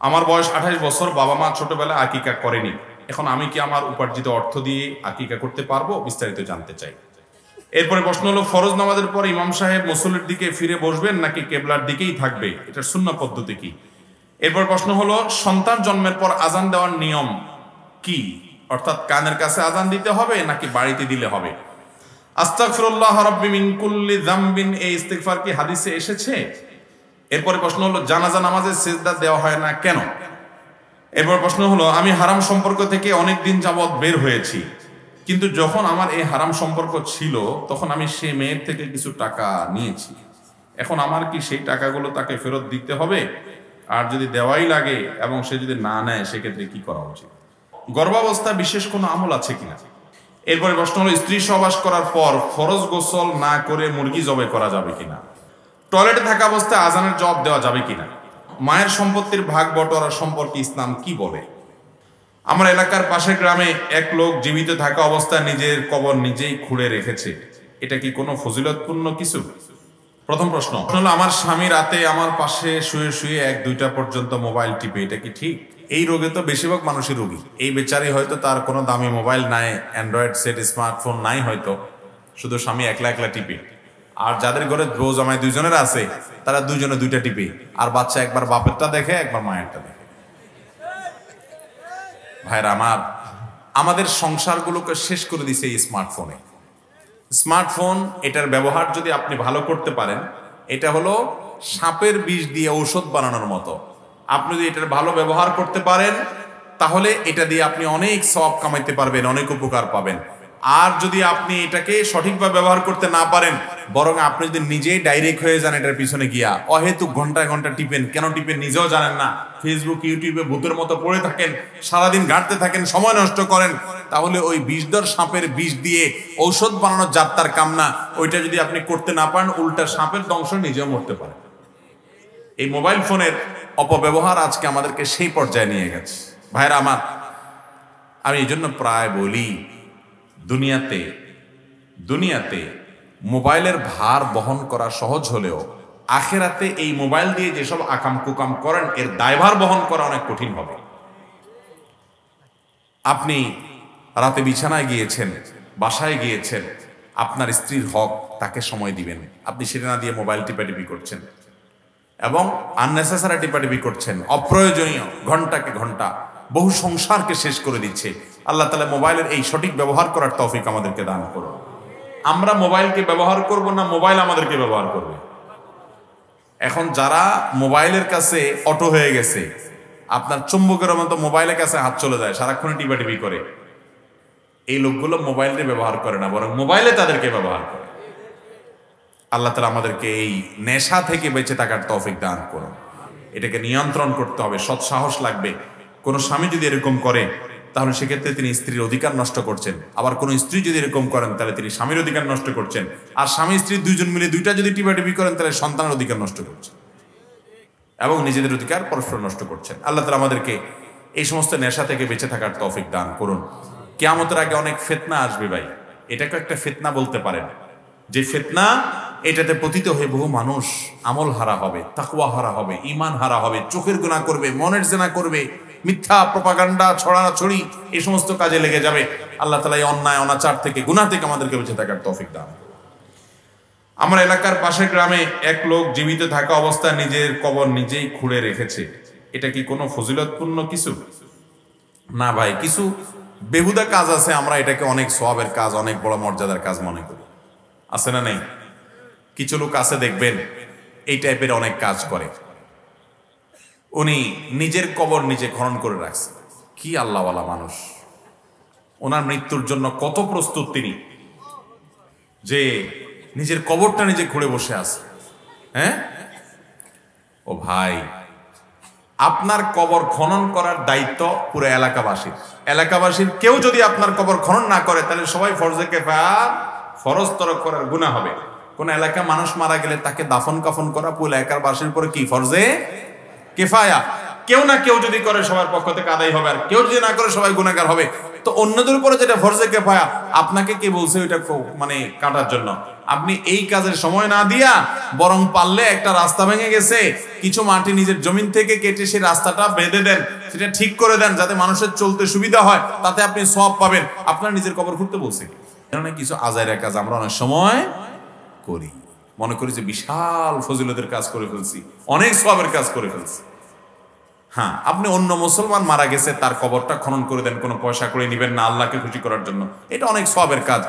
আমার বয়স 28 বছর, বাবা মা ছোটবেলায় আকিকা করেনি। এখন আমি কি আমার উপার্জিত অর্থ দিয়ে আকিকা করতে পারবো? বিস্তারিত জানতে চাই। এরপরে প্রশ্ন হলো, ফরজ নামাজের পর ইমাম সাহেব মুসল্লির দিকে ফিরে বসবেন নাকি কেবলার দিকেই থাকবে? এটার সুন্নাহ পদ্ধতি কি? এরপর প্রশ্ন হলো, সন্তান জন্মের পর আজান দেওয়ার নিয়ম কি? অর্থাৎ কানের কাছে আজান দিতে হবে নাকি বাড়িতে দিলে হবে? আস্তাগফিরুল্লাহ রাব্বি মিন কুল্লি যামবিন, এই ইস্তিগফার কি হাদিসে এসেছে? এরপরে প্রশ্ন হলো, জানাজা নামাজে সিজদা দেওয়া হয় না কেন? এরপর প্রশ্ন হলো, আমি হারাম সম্পর্ক থেকে অনেক দিন যাবৎ বের হয়েছি, কিন্তু যখন আমার এই হারাম সম্পর্ক ছিল তখন আমি সে মেয়ের থেকে কিছু টাকা নিয়েছি। এখন আমার কি সেই টাকাগুলো তাকে ফেরত দিতে হবে? আর যদি দেওয়াই লাগে এবং সে যদি না নেয় সেক্ষেত্রে কি করা উচিত? গর্ভাবস্থা বিশেষ কোনো আমল আছে কিনা? এরপরে প্রশ্ন হলো, স্ত্রী সহবাস করার পর ফরজ গোসল না করে মুরগি জবাই করা যাবে কিনা? টয়লেটে থাকা অবস্থায় আজানের জবাব দেওয়া যাবে কিনা? মায়ের সম্পত্তির ভাগ বটোয়ারা সম্পর্কে ইসলাম কি বলে? আমার এলাকার পাশের গ্রামে এক লোক জীবিত থাকা অবস্থায় নিজের কবর নিজেই খুঁড়ে রেখেছে, এটা কি কোনো ফজিলতপূর্ণ কিছু? প্রথম প্রশ্ন হলো, আমার স্বামী রাতে আমার পাশে শুয়ে শুয়ে 1-2টা পর্যন্ত মোবাইল টিপে, এটা কি ঠিক? এই রোগে তো বেশিরভাগ মানুষই রোগী। এই বেচারি হয়তো তার কোনো দামি মোবাইল নাই, অ্যান্ড্রয়েড সেট স্মার্টফোন নাই, হয়তো শুধু স্বামী একলা একলা টিপে। আর যাদের ঘরে বউ জামাই দুইজনের আছে তারা দুইজনে 2টা টিপে, আর বাচ্চা একবার বাপেরটা দেখে একবার মায়েরটা দেখে। ভাইরা আমার, আমাদের সংসারগুলোকে শেষ করে দিছে এই স্মার্টফোনে। স্মার্টফোন, এটার ব্যবহার যদি আপনি ভালো করতে পারেন, এটা হলো সাপের বিষ দিয়ে ঔষধ বানানোর মতো। আপনি যদি এটার ভালো ব্যবহার করতে পারেন তাহলে এটা দিয়ে আপনি অনেক সওয়াব কামাইতে পারবেন, অনেক উপকার পাবেন। আর যদি আপনি এটাকে সঠিকভাবে ব্যবহার করতে না পারেন, বরং আপনি যদি নিজেই ডাইরেক্ট হয়ে যান এটার পিছনে গিয়া অহেতুক ঘন্টায় ঘন্টা টিপেন, কেন টিপেন নিজেও জানেন না, ফেসবুক ইউটিউবে ভূতের মতো পড়ে থাকেন, সারাদিন ঘাঁটতে থাকেন, সময় নষ্ট করেন, তাহলে ওই বিষধর সাপের বিষ দিয়ে ঔষধ বানানোর যাত্রার কাম না। ওইটা যদি আপনি করতে না পারেন, উল্টা সাপের দংশ নিজেও মরতে পারেন। এই মোবাইল ফোনের অপব্যবহার আজকে আমাদেরকে সেই পর্যায়ে নিয়ে গেছে। ভাইরা আমার, আমি এই জন্য প্রায় বলি, দুনিয়াতে মোবাইলের ভার বহন করা সহজ হলেও আখেরাতে এই মোবাইল দিয়ে যেসব আকাম কুকাম করেন এর দায়ভার বহন করা অনেক কঠিন হবে। আপনি রাতে বিছানায় গিয়েছেন, বাসায় গিয়েছেন, আপনার স্ত্রীর হক তাকে সময় দিবেন, আপনি সেটা না দিয়ে মোবাইল টিপাটিপি করছেন এবং আননেসেসারি টিপাটিপি করছেন, অপ্রয়োজনীয় ঘন্টাকে ঘন্টা বহু সংসারকে শেষ করে দিচ্ছে। আল্লাহ তাআলা মোবাইলের এই সঠিক ব্যবহার করার তৌফিক আমাদেরকে দান করুন। আমরা মোবাইলকে ব্যবহার করব না মোবাইল আমাদেরকে ব্যবহার করবে? এখন যারা মোবাইলের কাছে অটো হয়ে গেছে, আপনার চুম্বকের মতো মোবাইলের কাছে হাত চলে যায়, সারাক্ষণ টিপাটিপি করে, এই লোকগুলো মোবাইলকে ব্যবহার করে না, বরং মোবাইলে তাদেরকে ব্যবহার করে। আল্লাহ তাআলা আমাদেরকে এই নেশা থেকে বেঁচে থাকার তৌফিক দান করুন। এটাকে নিয়ন্ত্রণ করতে হবে, সৎ সাহস লাগবে। কোনো স্বামী যদি এরকম করে তাহলে সেক্ষেত্রে তিনি স্ত্রীর অধিকার নষ্ট করছেন, আবার কোনো স্ত্রী যদি এরকম করেন তাহলে তিনি স্বামীর অধিকার নষ্ট করছেন, আর স্বামী স্ত্রী দুইজন মিলে 2টা যদি টিপাটিপি করেন তাহলে সন্তানের অধিকার নষ্ট করছেন এবং নিজেদের অধিকার পরস্পর নষ্ট করছেন। আল্লাহ তাআলা আমাদেরকে এই সমস্ত নেশা থেকে বেঁচে থাকার তৌফিক দান করুন। কিয়ামতের আগে অনেক ফিতনা আসবে ভাই, এটাকে একটা ফিতনা বলতে পারেন, যে ফিতনা এটাতে পতিত হয়ে বহু মানুষ আমল হারা হবে, তাকওয়া হারা হবে, ঈমান হারা হবে, চোখের গুনাহ করবে, মনের জিনা করবে, মিথ্যা প্রপাগান্ডা ছড়াছড়ি এই সমস্ত কাজে লেগে যাবে। আল্লাহ তাআলা এই অন্যায় অনাচার থেকে, গুনাহ থেকে আমাদেরকে বেঁচে থাকার তৌফিক দান। আমার এলাকার পাশের গ্রামে এক লোক জীবিত থাকা অবস্থায় নিজের কবর নিজেই খুঁড়ে রেখেছে, এটা কি কোনো ফজিলতপূর্ণ কিছু? না ভাই, কিছু বেহুদা কাজ আছে, আমরা এটাকে অনেক সওয়াবের কাজ, অনেক বড় মর্যাদার কাজ মনে করি, আছে না নেই? কিছু লোক আছে দেখবেন এই টাইপের অনেক কাজ করে, উনি নিজের কবর নিজে খনন করে রাখছে। কি আল্লাহওয়ালা মানুষ, ওনার মৃত্যুর জন্য কত প্রস্তুত তিনি, যে নিজের কবরটা নিজে খুঁড়ে বসে আছে। হ্যাঁ ও ভাই, আপনার কবর খনন করার দায়িত্ব পুরো এলাকাবাসীর কেউ যদি আপনার কবর খনন না করে তাহলে সবাই ফরজে কিফায়া, ফরজ তরক করার গুনাহ হবে। কোন এলাকা মানুষ মারা গেলে তাকে দাফন কাফন করা পুরো এলাকার বাসীর উপরে কি ফরজে কিফায়া। কেউ না কেউ যদি করে সবার পক্ষ থেকে আদায় হবে, আর কেউ যদি না করে সবাই গুনাহগার হবে। তো অন্যদের উপরে যেটা ফরজে কিফায়া, আপনাকে কে বলছে ওইটা মানে কাটার জন্য? আপনি এই কাজের সময় না দিয়া বরং পারলে একটা রাস্তা ভেঙে গেছে, কিছু মাটি নিজের জমিন থেকে কেটে সেই রাস্তাটা বেঁধে দেন, সেটা ঠিক করে দেন যাতে মানুষের চলতে সুবিধা হয়, তাতে আপনি সওয়াব পাবেন। আপনার নিজের কবর খুঁড়তে বলছে কি? কিছু আজাইরা কাজ আমরা অনেক সময় করি, মনে করি যে বিশাল ফজিলতের কাজ করে ফেলছি, অনেক সওয়াবের কাজ করে ফেলছি। হ্যাঁ, আপনি অন্য মুসলমান মারা গেছে তার কবরটা খনন করে দেন, কোনো পয়সা করে নিবেন না, আল্লাহকে খুশি করার জন্য, এটা অনেক সওয়াবের কাজ।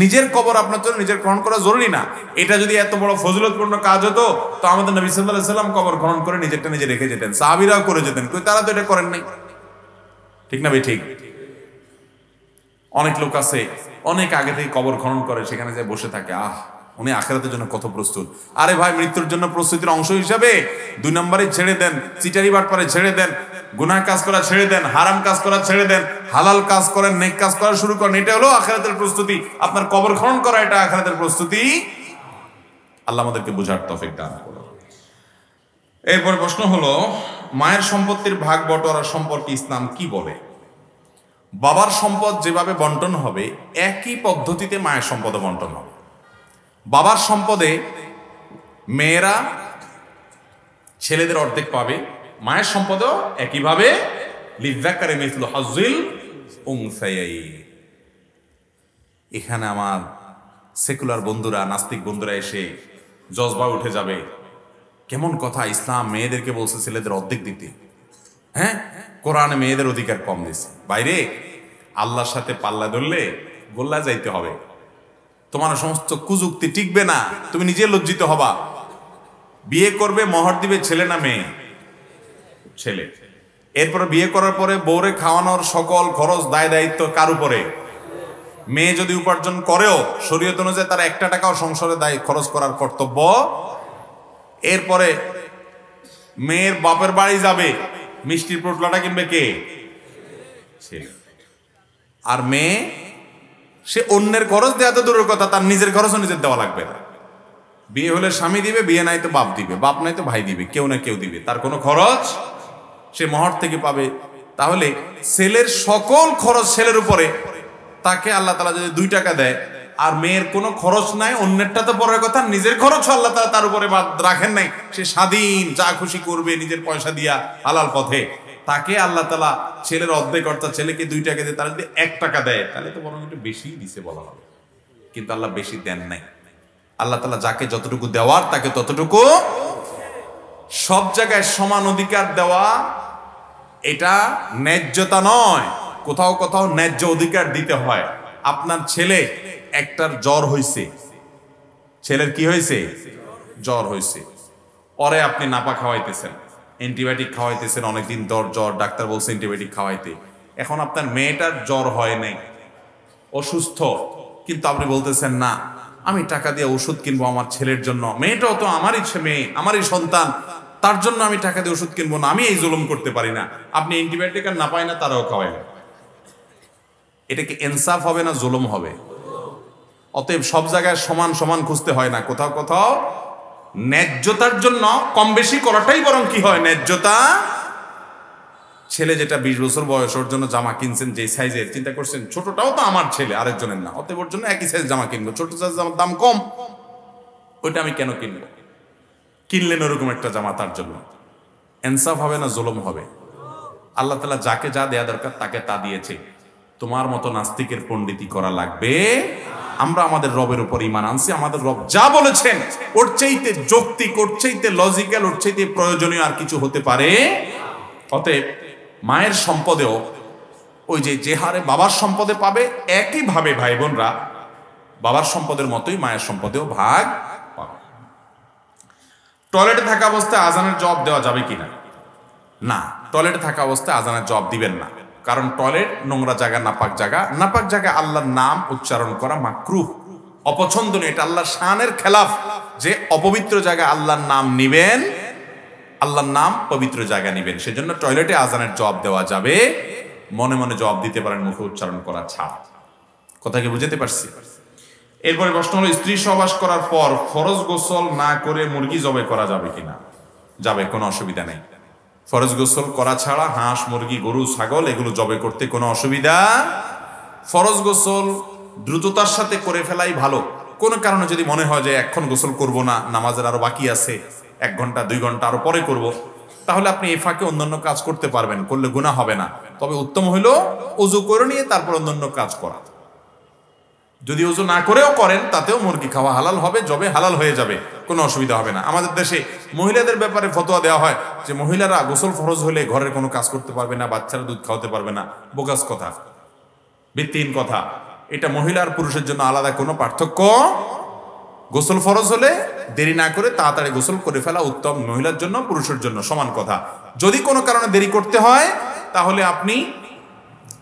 নিজের কবর আপনার জন্য নিজের খনন করা জরুরি না। এটা যদি এত বড় ফজিলতপূর্ণ কাজ হতো তো আমাদের নবী সাল্লাল্লাহু আলাইহি সাল্লাম কবর খনন করে নিজেরটা নিজে রেখে যেতেন, সাহাবীরাও করে যেতেন, কই তারা তো এটা করেন নাই। ঠিক না ভাই? ঠিক। অনেক লোক আছে অনেক আগে থেকে কবর খনন করে, সেখানে যে বসে থাকে, উনি আখিরাতের জন্য কত প্রস্তুত। আরে ভাই, মৃত্যুর জন্য প্রস্তুতির অংশ হিসাবে 2 নম্বরে ছেড়ে দেন, চিটারি বাটপারে ছেড়ে দেন, গুনাহ কাজ করা ছেড়ে দেন, হারাম কাজ করা ছেড়ে দেন, হালাল কাজ করেন, নেক কাজ করা শুরু করেন। এটা হলো আখিরাতের প্রস্তুতি। আপনার কবর খনন করা এটা আখিরাতের প্রস্তুতি। আল্লাহ আমাদেরকে বোঝার তৌফিক দান করুন। এরপর প্রশ্ন হলো, মায়ের সম্পত্তির ভাগ বটোয়ারা সম্পর্কে ইসলাম কি বলে? বাবার সম্পদ যেভাবে বন্টন হবে একই পদ্ধতিতে মায়ের সম্পদও বন্টন হবে। বাবার সম্পদে মেয়েরা ছেলেদের অর্ধেক পাবে, মায়ের সম্পদও একইভাবে লিযাকারি মিসলু হাজ্জিল উনসায়াইন। এখানে আমার সেকুলার বন্ধুরা, নাস্তিক বন্ধুরা এসে জজবা উঠে যাবে, কেমন কথা, ইসলাম মেয়েদেরকে বলছে ছেলেদের অর্ধেক দিতে, হ্যাঁ কোরআনে মেয়েদের অধিকার কম দিছে। বাইরে আল্লাহর সাথে পাল্লা ধরলে গোল্লা যাইতে হবে, তোমার সমস্ত কুযুক্তি টিকবে না, তুমি নিজে লজ্জিত হবা। বিয়ে করবে, মোহর দিবে ছেলে না মেয়ে? ছেলে। এরপরে বিয়ে করার পরে বউরে খাওয়ানোর সকল খরচ দায় দায়িত্ব কার উপরে? মেয়ে যদি উপার্জন করেও শরীয়ত অনুযায়ী তার 1 টাকাও সংসারে দায় খরচ করার কর্তব্য। এরপরে মেয়ের বাপের বাড়ি যাবে, মিষ্টির পোটলাটা কিনবে কে? ছেলে। আর মেয়ে সে অন্যের খরচ দেওয়া তো দূরের কথা, তার নিজের খরচও নিজের দেওয়া লাগবে না। বিয়ে হলে স্বামী দিবে, বিয়ে নাই তো বাপ দিবে, বাপ নাই তো ভাই দিবে, কেউ না কেউ দিবে, তার কোনো খরচ সে মোহর থেকে পাবে। তাহলে ছেলের সকল খরচ ছেলের উপরে, তাকে আল্লাহ তাআলা যদি 2 টাকা দেয় আর মেয়ের কোনো খরচ নাই, অন্যেরটা তো পরের কথা, নিজের খরচ আল্লাহ তাআলা তার উপরে রাখেন নাই, সে স্বাধীন, যা খুশি করবে নিজের পয়সা দিয়া হালাল পথে, তাকে আল্লাহ তাআলা ছেলের অর্ধেক, অর্থাৎ ছেলেকে 2 টাকা দিয়ে তারা যদি 1 টাকা দেয় তাহলে তো বরং একটু বেশি দিছে বলা হবে। কিন্তু আল্লাহ বেশি দেন নাই। আল্লাহ তাআলা যাকে যতটুকু দেওয়ার তাকে ততটুকু, সব জায়গায় সমান অধিকার দেওয়া এটা ন্যায্যতা নয়, কোথাও কোথাও ন্যায্য অধিকার দিতে হয়। আপনার ছেলে একটার জ্বর হয়েছে, ছেলের কি হয়েছে? জ্বর হয়েছে, পরে আপনি নাপা খাওয়াইতেছেন, অ্যান্টিবায়োটিক খাওয়াইতেছেন, অনেকদিন জ্বর, ডাক্তার বলছে অ্যান্টিবায়োটিক খাওয়াইতে। এখন আপনার মেয়েটার জ্বর হয় নাই, অসুস্থ, কিন্তু আপনি বলতেছেন না আমি টাকা দিয়ে ওষুধ কিনবো আমার ছেলের জন্য, মেয়েটাও তো আমারই মেয়ে, আমারই সন্তান, তার জন্য আমি টাকা দিয়ে ওষুধ কিনবো না, আমি এই জুলুম করতে পারি না। আপনি অ্যান্টিবায়োটিক আর না পায় না, তারাও খাওয়ায় না। এটা কি ইনসাফ হবে না জুলুম হবে? অতএব সব জায়গায় সমান সমান খুঁজতে হয় না, কোথাও কোথাও ন্যায্যতার জন্য কম বেশি করাটাই বরং কি হয় ন্যায্যতা। ছেলে যেটা 20 বছর বয়স, ওর জন্য জামা কিনছেন যে সাইজের, চিন্তা করছেন ছোটটাও তো আমার ছেলে, আরেকজনের না, অতএব ওর জন্য একই সাইজ জামা কিনবো, ছোট সাইজ জামার দাম কম, ওইটা আমি কেন কিনবো? কিনলেন ওরকম একটা জামা তার জন্য। ইনসাফ হবে না জুলুম হবে? আল্লাহ তাআলা যাকে যা দেয়া দরকার তাকে তা দিয়েছে। তোমার মতো নাস্তিকের পণ্ডিতি করা লাগবে? আমরা আমাদের রবের উপর ঈমান আনছি, আমাদের রব যা বলেছেন ওর চাইতে যৌক্তিক, ওর চাইতে লজিক্যাল, ওর চাইতে প্রয়োজনীয় আর কিছু হতে পারে। অতএব মায়ের সম্পদেও ওই যে হারে বাবার সম্পদে পাবে, একইভাবে ভাই বোনরা বাবার সম্পদের মতোই মায়ের সম্পদেও ভাগ পাবে। টয়লেটে থাকা অবস্থায় আজানের জবাব দেওয়া যাবে কিনা? না, টয়লেটে থাকা অবস্থায় আজানের জবাব দিবেন না, কারণ টয়লেট নোংরা জায়গা, নাপাক জায়গা। নাপাক জায়গায় আল্লাহর নাম উচ্চারণ করা মাকরুহ, অপছন্দনীয়, এটা আল্লাহর শানের খেলাফ যে অপবিত্র জায়গায় আল্লাহর নাম নিবেন, আল্লাহর নাম পবিত্র জায়গা নিবেন। সেজন্য টয়লেটে আজানের জবাব দেওয়া যাবে, মনে মনে জবাব দিতে পারেন, মুখে উচ্চারণ করা ছাড়া। কথা কি বুঝতে পারছি? এরপরে প্রশ্ন হলো, স্ত্রী সহবাস করার পর ফরজ গোসল না করে মুরগি জবাই করা যাবে কিনা? যাবে, কোনো অসুবিধা নেই। ফরজ গোসল করা ছাড়া হাঁস, মুরগি, গরু, ছাগল এগুলো জবে করতে কোনো অসুবিধা। ফরজ গোসল দ্রুততার সাথে করে ফেলাই ভালো। কোনো কারণে যদি মনে হয় যে এখন গোসল করব না, নামাজের আরো বাকি আছে, 1 ঘন্টা 2 ঘন্টা আরো পরে করব, তাহলে আপনি এই ফাঁকে অন্যান্য কাজ করতে পারবেন, করলে গুনাহ হবে না। তবে উত্তম হলো ওযু করে নিয়ে তারপর অন্যান্য কাজ করা। যদি ওযু না করেও করেন তাতেও মুরগি খাওয়া হালাল হবে, জবে হালাল হয়ে যাবে, কোনো অসুবিধা হবে না। আমাদের দেশে মহিলাদের ব্যাপারে ফতোয়া দেওয়া হয় যে মহিলারা গোসল ফরজ হলে ঘরের কোনো কাজ করতে পারবে না, বাচ্চারা দুধ খাওয়াতে পারবে না। বোগাস কথা, ভিত্তিহীন কথা। এটা মহিলা আর পুরুষের জন্য আলাদা কোনো পার্থক্য। গোসল ফরজ হলে দেরি না করে তাড়াতাড়ি গোসল করে ফেলা উত্তম, মহিলার জন্য পুরুষের জন্য সমান কথা। যদি কোনো কারণে দেরি করতে হয় তাহলে আপনি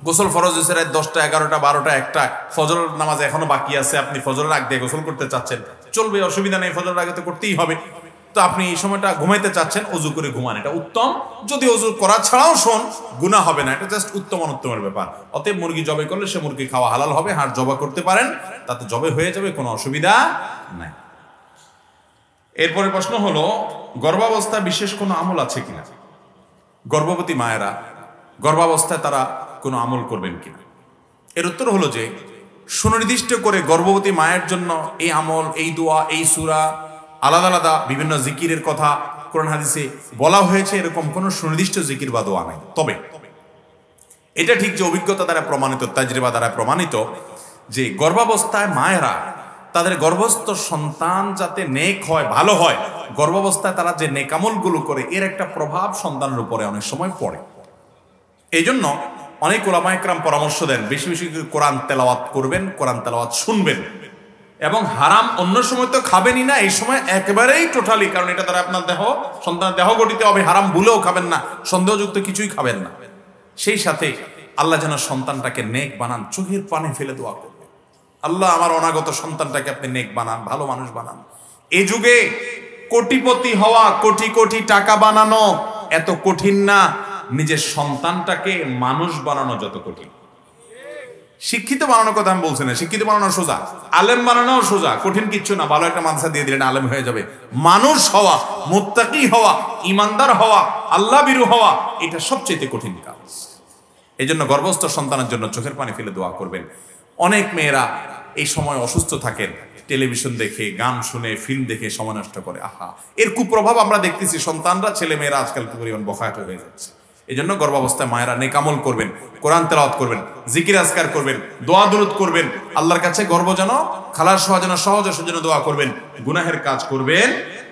গোসল ফরজ হয়েছে রাত 10টা, 11টা, 12টা, 1টা, ফজরের নামাজ এখনো বাকি আছে, আপনি ফজরের আগ দিয়ে গোসল করতে চাচ্ছেন, চলবে, অসুবিধা নেই, ফজরের আগে তো করতেই হবে। তো আপনি এই সময়টা ঘুমাইতে চাচ্ছেন, ওযু করে ঘুমান, এটা উত্তম। যদি ওযু করা ছাড়াও গুনাহ হবে না, এটা জাস্ট উত্তম অনুত্তমের ব্যাপার। অতএব মুরগি জবে করলে সে মুরগি খাওয়া হালাল হবে, হাড় জবা করতে পারেন, তাতে জবে হয়ে যাবে, কোনো অসুবিধা নাই। এরপরে প্রশ্ন হলো, গর্ভাবস্থায় বিশেষ কোনো আমল আছে কিনা? গর্ভবতী মায়েরা গর্ভাবস্থায় তারা কোনো আমল করবেন কিনা? এর উত্তর হলো যে সুনির্দিষ্ট করে গর্ভবতী মায়ের জন্য এই আমল, এই দোয়া, এই সূরা, আলাদা আলাদা বিভিন্ন জিকিরের কথা কোরআন হাদিসে বলা হয়েছে, এরকম কোনো সুনির্দিষ্ট জিকির বা দোয়া নাই। তবে এটা ঠিক যে অভিজ্ঞতা দ্বারা প্রমাণিত, তাজরিবা দ্বারা প্রমাণিত যে গর্ভাবস্থায় মায়েরা তাদের গর্ভস্থ সন্তান যাতে নেক হয়, ভালো হয়, গর্ভাবস্থায় তারা যে নেক আমলগুলো করে এর একটা প্রভাব সন্তানের উপরে অনেক সময় পড়ে। এই জন্য অনেক উলামা ইকরাম পরামর্শ দেন বেশি বেশি কোরআন তেলাওয়াত করবেন, কোরআন তেলাওয়াত শুনবেন, এবং হারাম অন্য সময় তো খাবেনই না, এই সময় একেবারেই টোটালি, কারণ এটা দ্বারা আপনার সন্তানের দেহ গঠিত হবে, হারাম ভুলেও খাবেন না, সন্দেহযুক্ত কিছুই খাবেন না। সেই সাথে আল্লাহ যেন সন্তানটাকে নেক বানান, চোখের পানি ফেলে দোয়া করবেন, আল্লাহ আমার অনাগত সন্তানটাকে আপনি নেক বানান, ভালো মানুষ বানান। এই যুগে কোটিপতি হওয়া, কোটি কোটি টাকা বানানো এত কঠিন না, নিজের সন্তানটাকে মানুষ বানানো যত কঠিন। শিক্ষিত বানানোর কথা আমি বলছি না, শিক্ষিত বানানো সোজা, আলেম বানানো সোজা, কঠিন কিচ্ছু না। ভালো একটা মাদ্রাসা দিয়ে দিলেন, আলেম হয়ে যাবে। মানুষ হওয়া, মুত্তাকি হওয়া, ইমানদার হওয়া, আল্লাহ বিরু হওয়া, এটা সবচেয়ে কঠিন কাজ। এই জন্য গর্ভস্থ সন্তানের জন্য চোখের পানি ফেলে দোয়া করবেন। অনেক মেয়েরা এই সময় অসুস্থ থাকেন, টেলিভিশন দেখে, গান শুনে, ফিল্ম দেখে সময় নষ্ট করে। আহা, এর কুপ্রভাব আমরা দেখতেছি, সন্তানরা, ছেলে মেয়েরা আজকাল কি পরিমাণ বখায়াত হয়ে যাচ্ছে। এই জন্য গর্ভাবস্থায় মায়েরা নেক আমল করবেন, কোরআন তেলাওয়াত করবেন, জিকির আজকার করবেন, দোয়া দুরূদ করবেন, আল্লাহর কাছে গর্ভ যেন খালাস হওয়া যেন সহজ, সেজন্য দোয়া করবেন, গুনাহের কাজ করবেন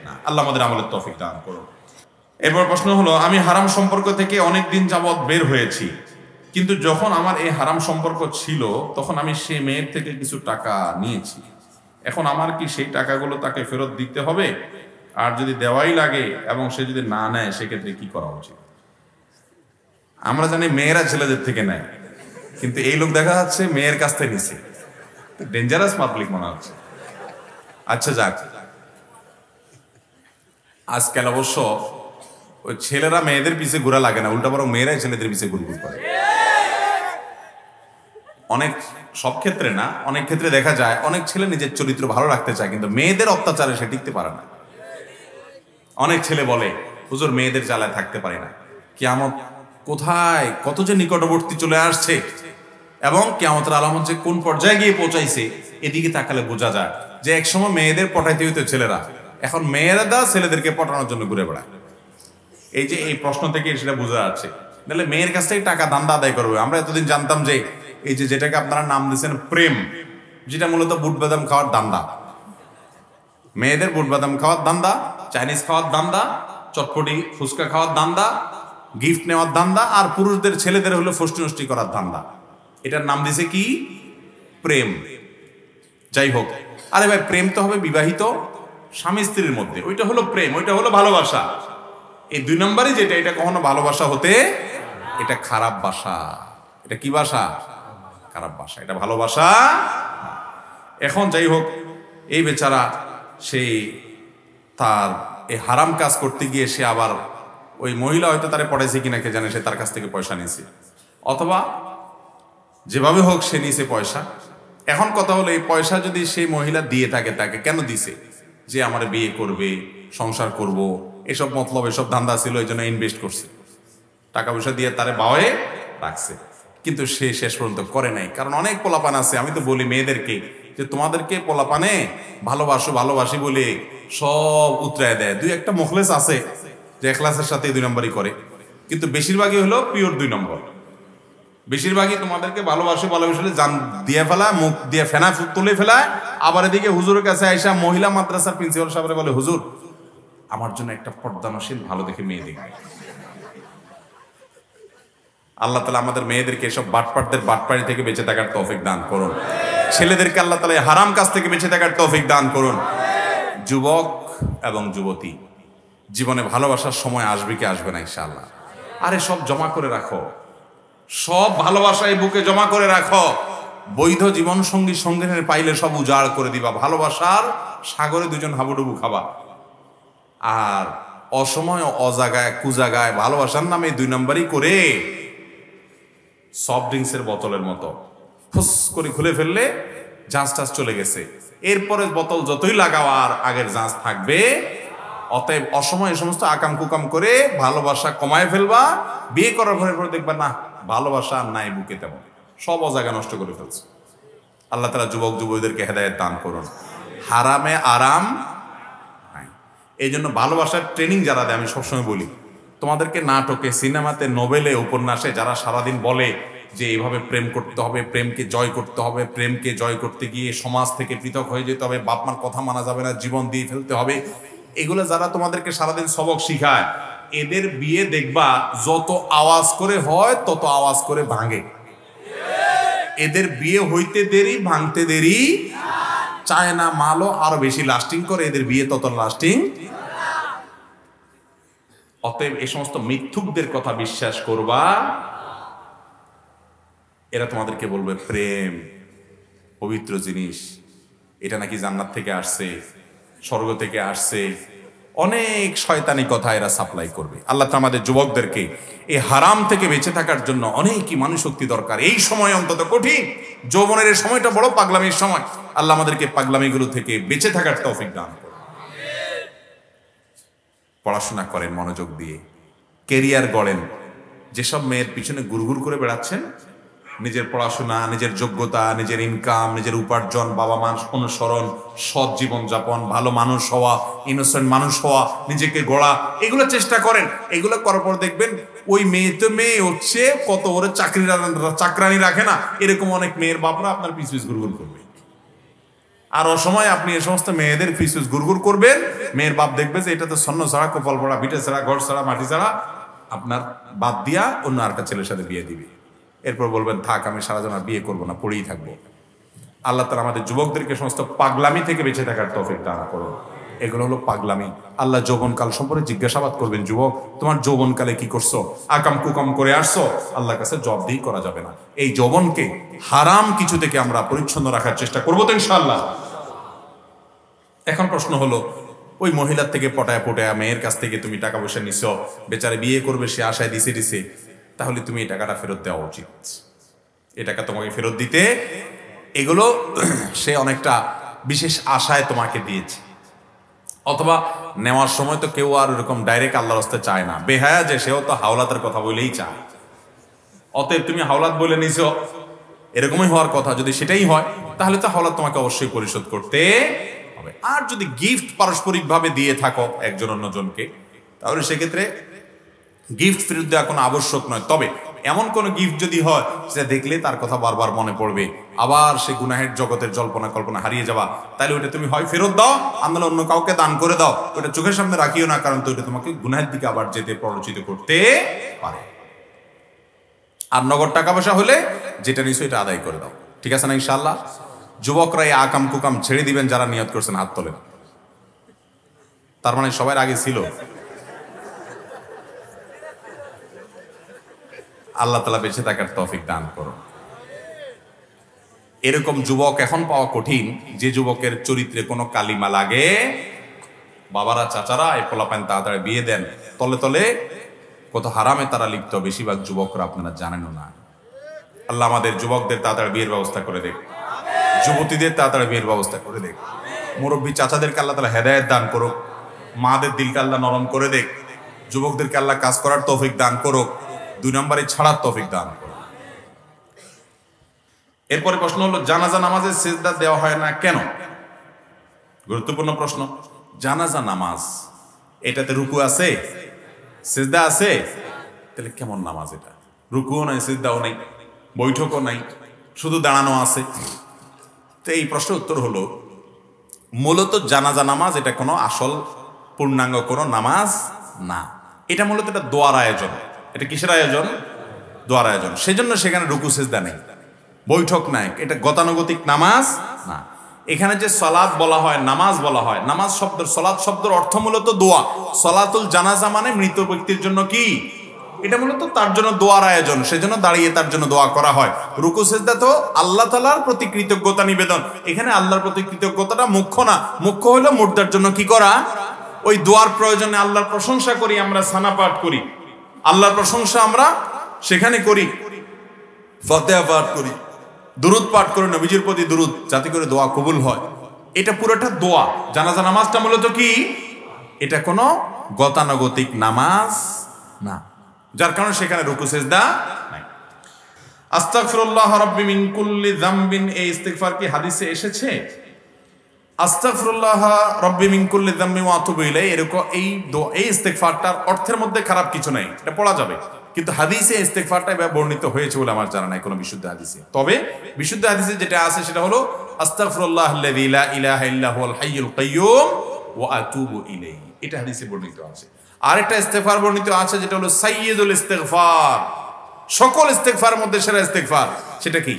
না। আল্লাহ আমাদের আমলের তৌফিক দান করুন। এরপর প্রশ্ন হলো, আমি হারাম সম্পর্ক থেকে অনেক দিন যাবৎ বের হয়েছি, কিন্তু যখন আমার এই হারাম সম্পর্ক ছিল তখন আমি সে মেয়ের থেকে কিছু টাকা নিয়েছি, এখন আমার কি সেই টাকাগুলো তাকে ফেরত দিতে হবে? আর যদি দেওয়াই লাগে এবং সে যদি না নেয় সেক্ষেত্রে কি করা উচিত? আমরা জানি মেয়েরা ছেলেদের থেকে নেয়, কিন্তু এই লোক দেখা যাচ্ছে মেয়ের কাছ থেকে নিছে, ডেঞ্জারাস পাবলিক মনে হচ্ছে। আচ্ছা যাক, আজকাল অবশ্য ওই ছেলেরা মেয়েদের পিছে ঘোরা লাগে না, উল্টা বরং মেয়েরাই ছেলেদের পিছে ঘুরঘুর করে। অনেক, সব ক্ষেত্রে না, অনেক ক্ষেত্রে দেখা যায় অনেক ছেলে নিজের চরিত্র ভালো রাখতে চায়, কিন্তু মেয়েদের অত্যাচারে সে টিকতে পারে না। অনেক ছেলে বলে, হুজুর মেয়েদের জ্বালায় থাকতে পারি না, কিয়ামত কোথায় কত যে নিকটবর্তী চলে আসছে, এবং কিয়ামতের আলামত যে কোন পর্যায়ে গিয়ে পৌঁছাইছে এদিকে তাকালে বোঝা যায় যে একসময় মেয়েদের পটাইতে হইতো ছেলেরা, এখন মেয়েরা ছেলেদেরকে পটানোর জন্য ঘুরে বেড়ায়। এই যে এই প্রশ্ন থেকে সেটা বোঝা যাচ্ছে, তাহলে মেয়ের কাছ থেকে টাকা দান্দা আদায় করবে। আমরা এতদিন জানতাম যে এই যে যেটাকে আপনারা নাম দিয়েছেন প্রেম, যেটা মূলত বুট বাদাম খাওয়ার দান্দা, মেয়েদের বুট বাদাম খাওয়ার দান্দা, চাইনিজ খাওয়ার দান্দা, চটপটি ফুচকা খাওয়ার দান্দা, গিফট নেওয়ার দান্দা, আর পুরুষদের ছেলেদের হলো ফষ্টি নষ্টি করার দান্দা। এটার নাম দিয়েছে কি? প্রেম। যাই হোক, আরে ভাই প্রেম তো হবে বিবাহিত স্বামী স্ত্রীর মধ্যে, ওইটা হলো প্রেম, ওইটা হলো ভালোবাসা। এই 2 নম্বরই যেটা, এটা কখনো ভালোবাসা হতে, এটা খারাপ বাসা। এটা কি বাসা? খারাপ বাসা, এটা ভালোবাসা। এখন যাই হোক, এই বেচারা সেই তার এই হারাম কাজ করতে গিয়ে সে আবার ওই মহিলা হয়তো তারে পড়াইছে কিনা কে জানে, সে তার কাছ থেকে পয়সা নিয়েছে, অথবা যেভাবে হোক সে নিয়েছে পয়সা। এখন কথা হলো, এই পয়সা যদি সেই মহিলা দিয়ে থাকে, তাকে কেন দিছে? যে আমার বিয়ে করবে, সংসার করব, এসব মতলব, এসব ধান্দা ছিল, এই জন্য ইনভেস্ট করছে। টাকা পয়সা দিয়ে তারে বাওয়ে রাখছে, কিন্তু সে শেষ পর্যন্ত করে নাই। কারণ অনেক পোলাপান আছে, আমি তো বলি মেয়েদেরকে যে তোমাদেরকে পোলাপানে ভালোবাসি বলে সব উতরায় দেয়। দুই একটা মুখলেস আছে যে এখলাসের সাথে 2 নম্বরই করে, কিন্তু বেশিরভাগই হলো পিওর 2 নম্বর। বেশিরভাগই তোমাদেরকে ভালোবাসলে জান দিয়ে ফেলায়, মুখ দিয়ে ফেনা তুলে ফেলায়। আবার এদিকে হুজুরের কাছে আইসা মহিলা মাদ্রাসার প্রিন্সিপাল সাহেবরে বলে, হুজুর আমার জন্য একটা পর্দানশীল ভালো দেখে মেয়ে দেখবে। আল্লাহ তাআলা আমাদের মেয়েদেরকে এসব বাটপাটদের বাটপাড়ি থেকে বেঁচে থাকার তৌফিক দান করুন। ছেলেদেরকে আল্লাহ তাআলা হারাম কাজ থেকে বেঁচে থাকার তৌফিক দান করুন। যুবক এবং যুবতী, জীবনে ভালোবাসার সময় আসবে কি আসবে না ইনশাআল্লাহ। আরে সব জমা করে রাখো, সব ভালোবাসা এই বুকে জমা করে রাখো। বৈধ জীবন সঙ্গী সঙ্গিনের পাইলে সব উজাড় করে দিবা। ভালোবাসার সাগরে 2 জন হাবুডুবু খাবা। আর অসময় অজাগায় কুজাগায় ভালোবাসার নামে 2 নম্বরই করে সফট ড্রিঙ্কসের বোতলের মতো ফুস করে খুলে ফেললে জাঁচ টাচ চলে গেছে। এরপরে বোতল যতই লাগাও আর আগের জাঁচ থাকবে। অতএব অসময়ে সমস্ত আকাম কুকাম করে ভালোবাসা কমায় ফেলবা। বিয়ে করার পরে দেখবা না ভালোবাসা আর নাই বুকে, তেমন সব অজাগা নষ্ট করে ফেলছে। আল্লাহ তাআলা যুবক যুবতীদেরকে হেদায়েত দান করুন। হারামে আরাম নাই। এই জন্য ভালোবাসার ট্রেনিং যারা দেয়, আমি সবসময় বলি তোমাদেরকে নাটকে, সিনেমাতে, নোবেলে, উপন্যাসে যারা সারাদিন বলে যে এইভাবে প্রেম করতে হবে, প্রেমকে জয় করতে হবে, প্রেমকে জয় করতে গিয়ে সমাজ থেকে পৃথক হয়ে যেতে হবে, বাপ মার কথা মানা যাবে না, জীবন দিয়ে ফেলতে হবে, এগুলো যারা তোমাদেরকে সারাদিন সবক শিখায়, এদের বিয়ে দেখবা যত আওয়াজ করে হয় তত আওয়াজ করে ভাঙে। এদের বিয়ে হইতে দেরি, ভাঙতে দেরি। চায়না মালও আরো বেশি লাস্টিং করে, এদের বিয়ে তত লাস্টিং। অতএব এই সমস্ত মিথ্যুকদের কথা বিশ্বাস করবা। এরা তোমাদেরকে বলবে প্রেম পবিত্র জিনিস, এটা নাকি জান্নাত থেকে আসছে, স্বর্গ থেকে আসছে, অনেক শয়তানি কথা এরা সাপ্লাই করবে। আল্লাহ তাআলা আমাদের যুবকদেরকে এই হারাম থেকে বেঁচে থাকার জন্য অনেকই মানুষ শক্তি দরকার। এই সময় অন্তত কঠিন, যৌবনের এই সময়টা বড় পাগলামির সময়। আল্লাহ আমাদেরকে পাগলামিগুলো থেকে বেঁচে থাকার তৌফিক দান করুন। পড়াশোনা করেন মনোযোগ দিয়ে, কেরিয়ার গড়েন। যেসব মেয়ের পিছনে গুড়গুড় করে বেড়াচ্ছেন, নিজের পড়াশোনা, নিজের যোগ্যতা, নিজের ইনকাম, নিজের উপার্জন, বাবা মার অনুসরণ, সৎ জীবন যাপন, ভালো মানুষ হওয়া, ইনোসেন্ট মানুষ হওয়া, নিজেকে গড়া, এগুলো চেষ্টা করেন। এগুলো করার পর দেখবেন ওই মেয়ে তো মেয়ে হচ্ছে, কত ওরে চাকরানি রাখে না, এরকম অনেক মেয়ের বাপরা আপনার পিছ পিছ গুড়গুড় করবে। আর অসময় আপনি এই সমস্ত মেয়েদের পিছ পিছ গুড়গুড় করবেন, মেয়ের বাপ দেখবে যে এটা তো স্বর্ণ ছাড়া, কপাল পড়া, ভিটে ছাড়া, ঘর ছাড়া, মাটি ছাড়া, আপনার বাদ দিয়া অন্য আরেকটা ছেলের সাথে বিয়ে দিবে। এরপর বলবেন থাক আমি সারা জীবন বিয়ে করবো না, পড়েই থাকবো। আল্লাহ তাআলা আমাদের যুবকদেরকে সমস্ত পাগলামি থেকে বেঁচে থাকার তৌফিক দান করুন। এগুলো হলো পাগলামি। আল্লাহ যৌবনকাল সম্পর্কে জিজ্ঞাসাবাদ করবেন, যুবক তোমার যৌবনকালে কি করছো, আকাম কুকাম করে আসছো, আল্লাহর কাছে জবাবদিহি করা যাবে না। এই যৌবনকে হারাম কিছু থেকে আমরা পরিচ্ছন্ন রাখার চেষ্টা করবো তো ইনশাআল্লাহ। এখন প্রশ্ন হলো, ওই মহিলার থেকে পটায় মেয়ের কাছ থেকে তুমি টাকা পয়সা নিছো, বেচারে বিয়ে করবে সে আশায় দিছে, তাহলে তুমি এই টাকাটা ফেরত দেওয়া উচিত। এই টাকা তোমাকে ফেরত দিতে, এগুলো সে অনেকটা বিশেষ আশায় তোমাকে দিয়েছে। অথবা নেওয়ার সময় তো কেউ আর এরকম ডাইরেক্ট আল্লাহর রাস্তায় চায় না, বেহায়া যে সেও তো হাওলাতের কথা বলেই চায়। অতএব তুমি হাওলাত বলে নিছো, এরকমই হওয়ার কথা। যদি সেটাই হয় তাহলে তো হাওলাত তোমাকে অবশ্যই পরিশোধ করতে হবে। আর যদি গিফট পারস্পরিক ভাবে দিয়ে থাকো একজন অন্যজনকে, তাহলে সেক্ষেত্রে গিফট ফেরত দেওয়া কোনো আবশ্যক নয়। তবে এমন কোনো গিফট যদি হয় সেটা দেখলে তার কথা বারবার মনে পড়বে, আবার সে গুনাহের জগতের জল্পনা কল্পনা হারিয়ে যাবা, তাহলে ওটা তুমি হয় ফেরত দাও, আন্দোলন অন্য কাউকে দান করে দাও। ওটা চোখের সামনে রাখিও না, কারণ তো ওটা তোমাকে গুনাহের দিকে আবার যেতে প্ররোচিত করতে পারে। আর নগদ টাকা পয়সা হলে যেটা নিছো এটা আদায় করে দাও, ঠিক আছে না ইনশাআল্লাহ। যুবকরা এই আকাম কুকাম ছেড়ে দিবেন, যারা নিয়ত করছেন হাত তোলেন। তার মানে সবার আগে ছিল। আল্লাহ তাআলা বেঁচে থাকার তৌফিক দান করুন। এরকম যুবক এখন পাওয়া কঠিন, যে যুবকের চরিত্রে কোনো কালিমা লাগে। বাবারা, চাচারা, এই পোলাপান তাড়াতাড়ি বিয়ে দেন। তলে তলে কত হারামে তারা লিপ্ত, বেশিরভাগ যুবকরা আপনারা জানেনও না। আল্লাহ আমাদের যুবকদের তাড়াতাড়ি বিয়ের ব্যবস্থা করে দেখ, যুবতীদের তাড়াতাড়ি বিয়ের ব্যবস্থা করে দেখ, মুরব্বী চাচাদেরকে আল্লাহ তাআলা হেদায়েত দান করুক, মাদের দিলকে আল্লাহ নরম করে দেখ, যুবকদেরকে আল্লাহ কাজ করার তৌফিক দান করুক। 2 নম্বরে ছাড়ার তৌফিক দান করুন। এরপরে প্রশ্ন হলো জানাজা নামাজে সিজদা দেওয়া হয় না কেন? গুরুত্বপূর্ণ প্রশ্ন। জানাজা নামাজ, এটাতে রুকু আছে, সিজদা আছে, তাহলে কেমন নামাজ এটা? রুকুও নাই, সিজদাও নাই, বৈঠকও নাই, শুধু দাঁড়ানো আছে। তো এই প্রশ্নের উত্তর হলো মূলত জানাজা নামাজ এটা কোনো আসল পূর্ণাঙ্গ কোনো নামাজ না। এটা মূলত এটা দোয়ার আয়োজন। এটা কিসের আয়োজন? দোয়ার আয়োজন। সেজন্য সেখানে রুকু সিজদা নেই, বৈঠক নাই, এটা গতানুগতিক নামাজ না। এখানে যে সালাত বলা হয়, নামাজ বলা হয়, নামাজ শব্দ, সালাত শব্দের অর্থ মূলত দোয়া। সালাতুল জানাজা মানে মৃত ব্যক্তির জন্য কি? এটা মূলত তার জন্য দোয়ার আয়োজন, সেজন্য দাঁড়িয়ে তার জন্য দোয়া করা হয়। রুকু সিজদা তো আল্লাহ তাআলার প্রতি কৃতজ্ঞতা নিবেদন। এখানে আল্লাহর প্রতি কৃতজ্ঞতাটা মুখ্য না, মুখ্য হলো মুর্দার জন্য কি করা? ওই দোয়ার প্রয়োজনে আল্লাহর প্রশংসা করি, আমরা সানা পাঠ করি, আল্লাহর প্রশংসা আমরা সেখানে করি, ফাতিহা পাঠ করি, দুরুদ পাঠ করে নবীজির প্রতি দুরুদ, যাতে করে দোয়া কবুল হয়। এটা পুরোটা দোয়া। জানাজা নামাজটা মূলত কি? এটা কোনো গতানুগতিক নামাজ না, যার কারণে সেখানে রুকু সিজদা নাই। আস্তাগফিরুল্লাহ রাব্বি মিন কুল্লি যামবিন, এই ইস্তিগফার কি হাদিসে এসেছে? আস্তাগফিরুল্লাহ রাব্বি মিন কুল্লি যামবিন ওয়া আতুবু ইলাইহি, এরকম এই ইস্তিগফারটার অর্থের মধ্যে খারাপ কিছু নাই, এটা পড়া যাবে। কিন্তু হাদিসে ইস্তিগফারটা এভাবে বর্ণিত হয়েছে বলে আমার জানা নাই কোনো বিশুদ্ধ হাদিসে। তবে বিশুদ্ধ হাদিসে যেটা আছে সেটা হলো আস্তাগফিরুল্লাহ আল্লাযী লা ইলাহা ইল্লা হুয়াল হাইয়ুল কাইয়্যুম ওয়া আতুবু ইলাইহি, এটা হাদিসে বর্ণিত আছে। আরেকটা ইস্তিগফার বর্ণিত আছে যেটা হলো সাইয়্যিদুল ইস্তিগফার, সকল ইস্তিগফারের মধ্যে সেরা ইস্তিগফার। সেটা কি?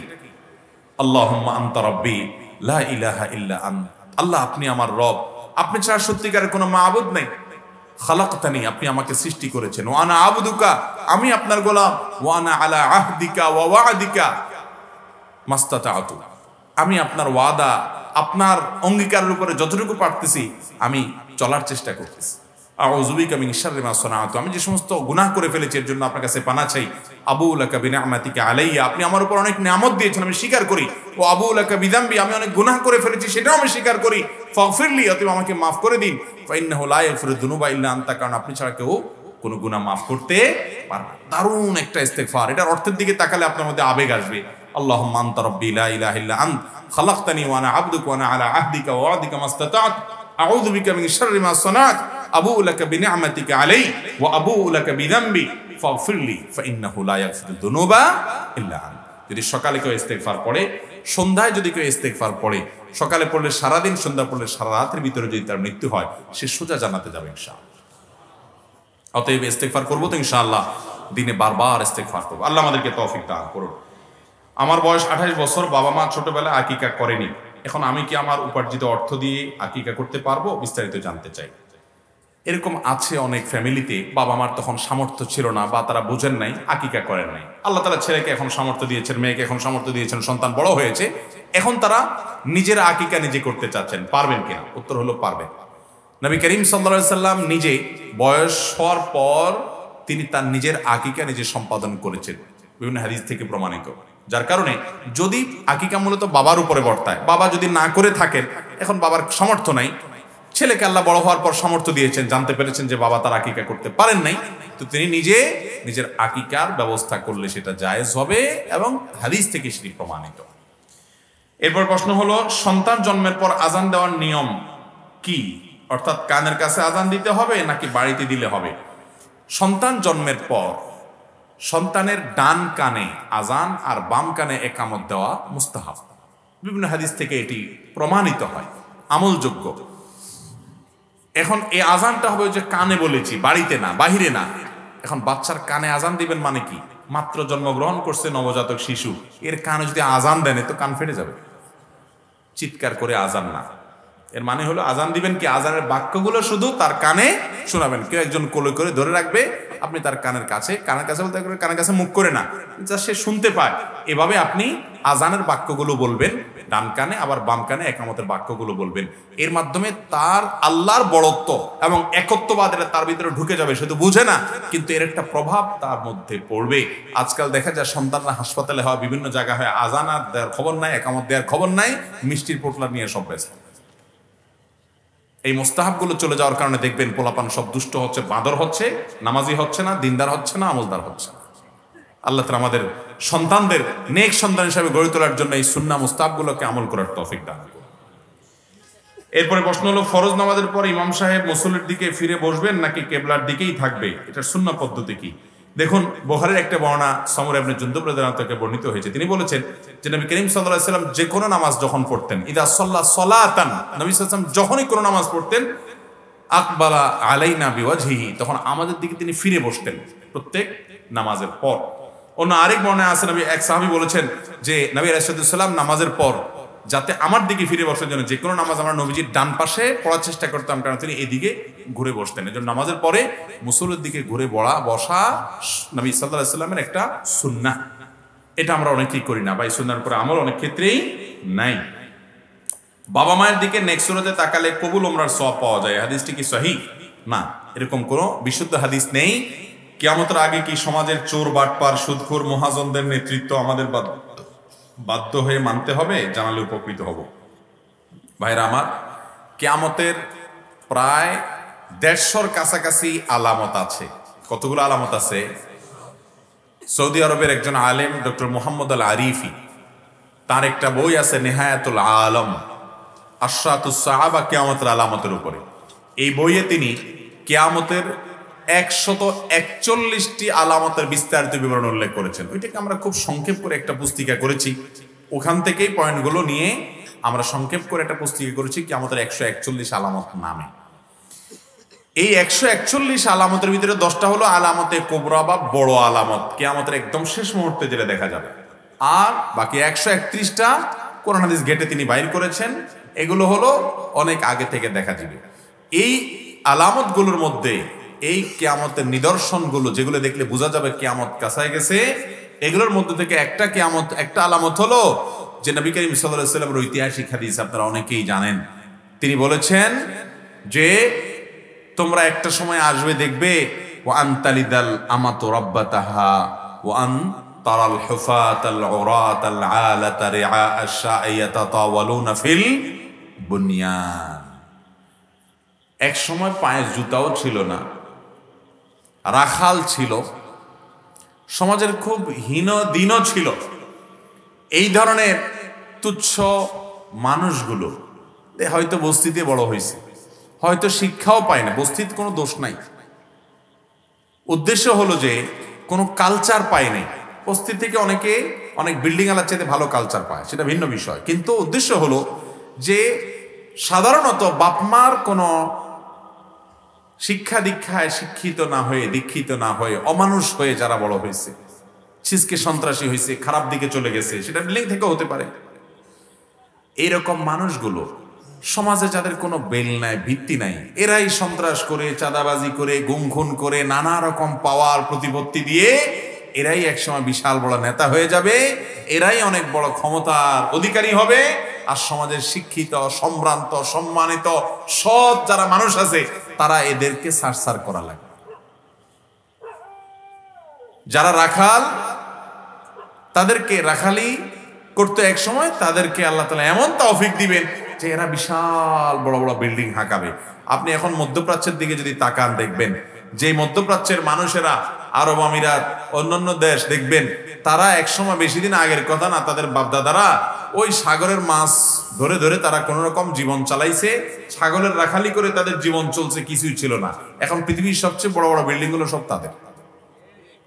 আল্লাহুম্মা আনতা রাব্বি লা ইলাহা ইল্লা আন্ত, আল্লাহ আপনি আমার রব, আপনি ছাড়া সত্যিকারের কোনো মাবুদ নেই। খালাকতানি, আপনি আমাকে সৃষ্টি করেছেন। ওয়া আনা আবদুকা, আমি আপনার গোলাম। ওয়া আনা আলা আহদিকা ওয়া ওয়া'দিকা মাস্তাতা'তু, আমি আপনার ওয়াদা, আপনার অঙ্গীকারের উপরে যতটুকু পারতেছি আমি চলার চেষ্টা করতেছি। আউযু বিকা মিন শাররি মা সানাতু, আমি যে সমস্ত গুনাহ করে ফেলেছি এর জন্য আপনার কাছে পানাহ চাই। আবুউ লাকা বিনি'মাতিকা আলাইয়া, আপনি আমার উপর অনেক নিয়ামত দিয়েছেন, আমি স্বীকার করি। ও আবুউ লাকা বিযামবি, আমি অনেক গুনাহ করে ফেলেছি সেটাও আমি স্বীকার করি। ফাগফিরলি, অতএব আমাকে মাফ করে দিন। ফাইন্নাহু লা ইয়াগফিরুয যুনুবা ইল্লা আনতা, কারণ আপনি ছাড়া কেউ কোনো গুনাহ মাফ করতে পারে না। দারুণ একটা ইস্তিগফার। এটার অর্থের দিকে তাকালে আপনার মধ্যে আবেগ আসবে। আল্লাহুম্মা আনতা রাব্বি লা ইলাহা ইল্লা আন্ত খালাকতানি ওয়া আনা আবদুকা ওয়া আনা আলা আহদিকা ওয়া ওয়া'দিকা মাস্তাতা'তু আউযু বিকা মিন শাররি মা সানাতু আবুউ লাকা বিনি'মাতিকা আলাইয়া ওয়া আবুউ লাকা বিযামবি ফাগফিরলি ফাইন্নাহু লা ইয়াগফিরুয যুনুবা ইল্লা আন্ত। যদি সকালে কেউ ইস্তিগফার পড়ে, সন্ধ্যায় যদি কেউ ইস্তিগফার পড়ে, সকালে পড়লে সারাদিন, সন্ধ্যা পড়লে সারা রাতের ভিতরে যদি তার মৃত্যু হয়, সে সোজা জান্নাতে যাবে ইনশাআল্লাহ। অতএব ইস্তিগফার করবো তো ইনশাআল্লাহ, দিনে বারবার ইস্তিগফার করবো। আল্লাহ আমাদেরকে তৌফিক দান করুন। আমার বয়স 28 বছর, বাবা মা ছোটবেলায় আকিকা করেনি, এখন আমি কি আমার উপার্জিত অর্থ দিয়ে আকিকা করতে পারবো? বিস্তারিত জানতে চাই। এরকম আছে অনেক ফ্যামিলিতে, বাবা মার তখন সামর্থ্য ছিল না বা তারা বুঝেন নাই, আকিকা করেন নাই। আল্লাহ তাআলা ছেলেকে এখন সামর্থ্য দিয়েছেন, মেয়েকে এখন সামর্থ্য দিয়েছেন, সন্তান বড় হয়েছে, এখন তারা নিজের আকিকা নিজে করতে চাচ্ছেন। পারবেন কিনা? উত্তর হলো পারবেন। নবী করিম সাল্লাল্লাহু আলাইহি সাল্লাম নিজে বয়স হওয়ার পর তিনি তার নিজের আকিকা নিজে সম্পাদন করেছেন, বিভিন্ন হাদিস থেকে প্রমাণিত। যার কারণে যদি আকিকা মূলত বাবার উপরে বর্তায়, বাবা যদি না করে থাকেন, এখন বাবার সামর্থ্য নাই, ছেলেকে আল্লাহ বড় হওয়ার পর সামর্থ্য দিয়েছেন, জানতে পেরেছেন যে বাবা তার আকিকা করতে পারেন নাই, তো তিনি নিজে নিজের আকিকার ব্যবস্থা করলে সেটা জায়েজ হবে এবং হাদিস থেকে সেটি প্রমাণিত। এরপর প্রশ্ন হলো সন্তান জন্মের পর আজান দেওয়ার নিয়ম কি? অর্থাৎ কানের কাছে আজান দিতে হবে নাকি বাড়িতে দিলে হবে? সন্তান জন্মের পর সন্তানের ডান কানে আজান আর বাম কানে একামত দেওয়া মুস্তাহাব। বিভিন্ন হাদিস থেকে এটি প্রমাণিত হয়, আমলযোগ্য। এখন এই আজানটা হবে যে কানে বলেছি, বাড়িতে না, বাহিরে না। এখন বাচ্চার কানে আজান দিবেন মানে কি? মাত্র জন্মগ্রহণ করছে নবজাতক শিশু, এর কানে যদি আজান দেন তো কান ফেটে যাবে। চিৎকার করে আজান না, এর মানে হলো আজান দিবেন কি আজানের বাক্যগুলো শুধু তার কানে শোনাবেন। কেউ একজন কোলে করে ধরে রাখবে, আপনি তার কানের কাছে বলতে কানের কাছে মুখ করে না, যা সে শুনতে পায়, এভাবে আপনি আজানের বাক্যগুলো বলবেন ডান কানে, আবার বাম কানে একামতের বাক্যগুলো বলবেন। এর মাধ্যমে তার আল্লাহর বড়ত্ব এবং একত্ববাদ এটা তার ভিতরে ঢুকে যাবে, শুধু বুঝে না, কিন্তু এর একটা প্রভাব তার মধ্যে পড়বে। আজকাল দেখা যায় সন্তানরা হাসপাতালে হয়, বিভিন্ন জায়গায় হয়, আজান আর দেওয়ার খবর নাই, একামত দেওয়ার খবর নাই, মিষ্টির পোটলা নিয়ে সব ব্যস্ত। এই মোস্তাহাবগুলো চলে যাওয়ার কারণে দেখবেন পোলাপান সব দুষ্ট হচ্ছে, বাঁদর হচ্ছে, নামাজি হচ্ছে না, দিনদার হচ্ছে না, আমলদার হচ্ছে না। আল্লাহ তাআলা আমাদের সন্তানদের নেক সন্তান হিসেবে গড়ে তোলার জন্য এই সুন্নাহ মুস্তাহাবগুলোকে আমল করার তৌফিক দান করুন। এরপরে প্রশ্ন হলো, ফরজ নামাজের পর ইমাম সাহেব মুসল্লির দিকে ফিরে বসবেন নাকি কেবলার দিকেই থাকবে, এটার সুন্নাহ পদ্ধতি কি? দেখুন, বুখারীর একটা বর্ণনা সমর ইবনে জুনদুব রাদিয়াল্লাহু আনহু থেকে বর্ণিত হয়েছে। তিনি বলেছেন যে নবী করিম সাল্লাল্লাহু আলাইহি ওয়াসাল্লাম যে কোনো নামাজ যখন পড়তেন, ইদা সাল্লা সালাতান, নবী সাল্লাল্লাহু আলাইহি ওয়াসাল্লাম যখনই কোনো নামাজ পড়তেন, আকবালা আলাইনা বিওয়াজহিহি, তখন আমাদের দিকে তিনি ফিরে বসতেন প্রত্যেক নামাজের পর। অন্য আরেক বর্ণনায় আছে, নবী এক সাহাবী বলেছেন যে নবী আলাইহিস সালাম নামাজের পর যাতে আমার দিকে ফিরে বসার জন্য যে কোনো নামাজ আমরা নবীজির ডান পাশে পড়ার চেষ্টা করতাম, কারণ তিনি এদিকে ঘুরে বসতেন। এজন্য নামাজের পরে মুসল্লির দিকে ঘুরে বসা নবী সাল্লাল্লাহু আলাইহি ওয়াসাল্লামের একটা সুন্নাহ। এটা আমরা অনেকেই করি না, বা এই সুন্নাহর উপরে আমল অনেক ক্ষেত্রেই নাই। বাবা মায়ের দিকে নেক সুরতে তাকালে কবুল উমরার সওয়াব পাওয়া যায়, হাদিসটি কি সহিহ? না, এরকম কোনো বিশুদ্ধ হাদিস নেই। কিয়ামতের আগে কি সমাজের চোর, বাটপার, সুদখোর, মহাজনদের নেতৃত্ব আমাদের বাধ্য হয়ে মানতে হবে? জানালে উপকৃত হব। ভাইরা আমার, কিয়ামতের প্রায় 150-র কাছাকাছি আলামত আছে। কতগুলো আলামত আছে? সৌদি আরবের একজন আলেম ডক্টর মুহাম্মদ আল আরিফি, তার একটা বই আছে নেহায়াতুল আলম, আশরাতুস সাহাবা কিয়ামতের আলামতের উপরে। এই বইয়ে তিনি কিয়ামতের 141টি আলামতের বিস্তারিত বিবরণ উল্লেখ করেছেন। ওইটাকে আমরা খুব সংক্ষেপ করে একটা পুস্তিকা করেছি, ওখান থেকেই পয়েন্টগুলো নিয়ে আমরা সংক্ষেপ করে একটা পুস্তিকা করেছি কিয়ামতের 141 আলামত নামে। এই 141 আলামতের ভিতরে 10টা হলো আলামতে কুবরা বা বড় আলামত, কিয়ামতের একদম শেষ মুহূর্তে যেটা দেখা যাবে। আর বাকি 131টা কোরআন হাদিস ঘেটে তিনি বাইর করেছেন, এগুলো হলো অনেক আগে থেকে দেখা যাবে। এই আলামতগুলোর মধ্যে এই কিয়ামতের নিদর্শনগুলো, যেগুলো দেখলে বোঝা যাবে কিয়ামত কাছায় গেছে, এগুলোর মধ্যে থেকে একটা আলামত হলো যে নবী করিম সাল্লাল্লাহু আলাইহি ওয়াসাল্লামের ঐতিহাসিক হাদিস আপনারা অনেকেই জানেন। তিনি বলেছেন যে তোমরা একটা সময় আসবে, দেখবে ওয়া আনতালিদাল আমাতু রাব্বাতাহা ওয়া আন তারাল হুফাতাল উরাতাল আলাতা রিআ আশ-শা'i ইয়াতাতাওয়ালুনা ফিল বুনিয়ান। এক সময় পায়ে জুতাও ছিল না, রাখাল ছিল, সমাজের খুব হীন দিনও ছিল। এই ধরনের তুচ্ছ মানুষগুলো হয়তো বস্তিতে বড় হয়েছে, হয়তো শিক্ষাও পায় না, বস্তিতে কোনো দোষ নাই। উদ্দেশ্য হলো যে কোনো কালচার পায় নাই। বস্তি থেকে অনেক বিল্ডিং আলার চাইতে ভালো কালচার পায়, সেটা ভিন্ন বিষয়। কিন্তু উদ্দেশ্য হলো যে সাধারণত বাপমার কোনো শিক্ষা দীক্ষায় শিক্ষিত না হয়ে, দীক্ষিত না হয়ে, অমানুষ হয়ে যারা বড় হয়েছে, ছিচকে সন্ত্রাসী হয়েছে, খারাপ দিকে চলে গেছে, সেটা বিল্ডিং থেকেও হতে পারে। এইরকম মানুষগুলো সমাজে যাদের কোনো বেল নাই, ভিত্তি নাই, এরাই সন্ত্রাস করে, চাঁদাবাজি করে, গুম খুন করে, নানা রকম পাওয়ার প্রতিপত্তি দিয়ে এরাই একসময় বিশাল বড় নেতা হয়ে যাবে, এরাই অনেক বড় ক্ষমতার অধিকারী হবে। আর সমাজের শিক্ষিত, সম্ভ্রান্ত, সম্মানিত, সৎ যারা মানুষ আছে তারা এদেরকে সারসার করা লাগে। যারা রাখাল, তাদেরকে রাখালি করতে এক সময় তাদেরকে আল্লাহ তাআলা এমন তৌফিক দিবেন যে এরা বিশাল বড় বড় বিল্ডিং হাঁকাবে। আপনি এখন মধ্যপ্রাচ্যের দিকে যদি তাকান, দেখবেন যে মধ্যপ্রাচ্যের মানুষেরা, আরব আমিরাত, অন্যান্য দেশ দেখবেন, তারা একসময়, বেশি দিন আগের কথা না, তাদের বাপদাদারা ওই সাগরের মাছ ধরে ধরে তারা কোন রকম জীবন চালাইছে, ছাগলের রাখালি করে তাদের জীবন চলছে, কিছুই ছিল না। এখন পৃথিবীর সবচেয়ে বড় বড় বিল্ডিং গুলো সব তাদের।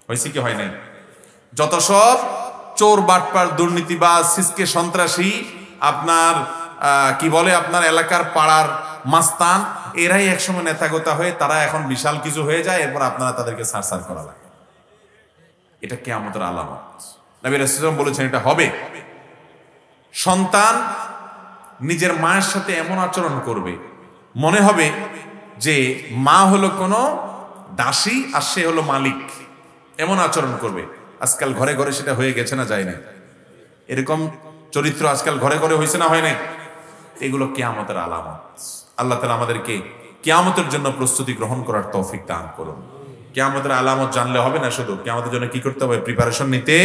হয়েছে কি হয় নাই? যত সব চোর, বাটপার, দুর্নীতিবাজ, সিসকে সন্ত্রাসী, আপনার কি বলে, আপনার এলাকার পাড়ার মাস্তান, এরাই একসময় নেতাগোতা হয়ে তারা এখন বিশাল কিছু হয়ে যায়, এরপর আপনারা তাদেরকে সারসার করা লাগে। এটা কিয়ামতের আলামত। নবী রাসূলুল্লাহ সাল্লাল্লাহু আলাইহি ওয়াসাল্লাম বলেছেন এটা হবে। সন্তান নিজের মায়ের সাথে এমন আচরণ করবে, মনে হবে যে মা হলো কোনো দাসী আর সে হলো মালিক, এমন আচরণ করবে। আজকাল ঘরে ঘরে সেটা হয়ে গেছে না, যায় না? এরকম চরিত্র আজকাল ঘরে ঘরে হয়েছে না, হয় না? এগুলো কিয়ামতের আলামত। আল্লাহ তাআলা আমাদেরকে কিয়ামতের জন্য প্রস্তুতি গ্রহণ করার তৌফিক দান করুন। কিয়ামতের আলামত জানলে হবে না, শুধু কিয়ামতের জন্য কি করতে হবে? প্রিপারেশন নিতে